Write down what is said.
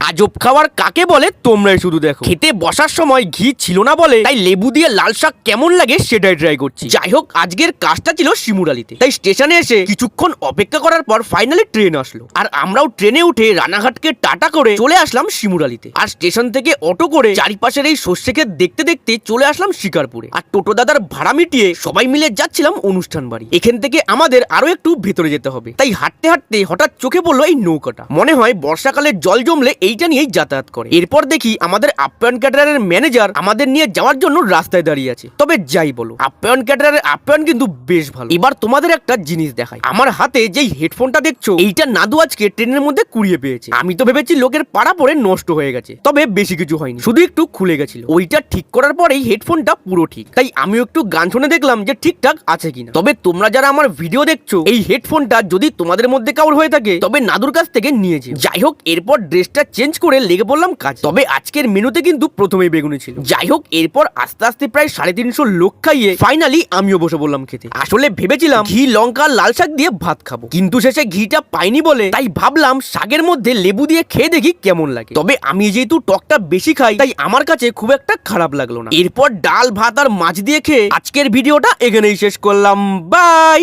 আজব খাবার কাকে বলে তোমরাই শুধু দেখো। খেতে বসার সময় ঘি ছিল না বলে তাই লেবু দিয়ে লাল শাক কেমন লাগে সেটাই ট্রাই করছি। যাই হোক, আজকের কাজটা ছিল শিমুরালিতে, তাই স্টেশনে এসে কিছুক্ষণ অপেক্ষা করার পর ফাইনালি ট্রেন আসলো। আর আমরাও ট্রেনে উঠে রানাঘাটকে টাটা করে চলে আসলাম শিমুরালিতে। আর স্টেশন থেকে অটো করে চারিপাশের এই সর্ষে ক্ষেত দেখতে দেখতে চলে আসলাম শিকারপুরে। আর টোটো দাদার ভাড়া মিটিয়ে সবাই মিলে যাচ্ছিলাম অনুষ্ঠান বাড়ি। এখান থেকে আমাদের আরো একটু ভেতরে যেতে হবে, তাই হাঁটতে হাঁটতে হঠাৎ চোখে পড়লো এই নৌকাটা। মনে হয় বর্ষাকালে জল জমলে এইটা নিয়েই যাতায়াত করে। এরপর দেখি আমাদের আপ্যায়ন ক্যাটারারের ম্যানেজার আমাদের নিয়ে যাওয়ার জন্য রাস্তায় দাঁড়িয়ে আছে। তবে যাই বলো, আপ্যায়ন ক্যাটারারের আপ্যায়ন কিন্তু বেশ ভালো। এবার তোমাদের একটা জিনিস দেখাই, আমার হাতে যেই হেডফোনটা দেখছো এইটা নাদু আজকে ট্রেনের মধ্যে কুড়িয়ে পেয়েছে। আমি তো ভেবেছি লোকের পাড়া পড়ে নষ্ট হয়ে গেছে, তবে বেশি কিছু হয়নি, শুধু একটু খুলে গেছিল। ওইটা ঠিক করার পরেই হেডফোনটা পুরো ঠিক, তাই আমিও একটু গান শুনে দেখলাম যে ঠিকঠাক আছে কিনা। তবে তোমরা যারা আমার ভিডিও দেখছো, এই হেডফোনটা যদি তোমাদের মধ্যে কাউর হয়ে থাকে তবে নাদুর কাছ থেকে নিয়ে যেও। যাই হোক, এরপর ড্রেসটা চেঞ্জ করে লেগে পড়লাম কাজ। তবে আজকের মেনুতে কিন্তু প্রথমেই বেগুনি ছিল। যাই হোক, এরপর আস্তে আস্তে প্রায় 350 লোক খাইয়ে ফাইনালি আমিও বসে বললাম খেতে। আসলে ভেবেছিলাম ঘি লঙ্কা লাল শাক দিয়ে ভাত খাবো, কিন্তু শেষে ঘিটা পাইনি বলে তাই ভাবলাম শাকের মধ্যে লেবু দিয়ে খেয়ে দেখি কেমন লাগে। তবে আমি যেহেতু টকটা বেশি খাই তাই আমার কাছে খুব একটা খারাপ লাগলো না। এরপর ডাল ভাত আর মাছ দিয়ে খেয়ে আজকের ভিডিওটা এখানেই শেষ করলাম। বাই।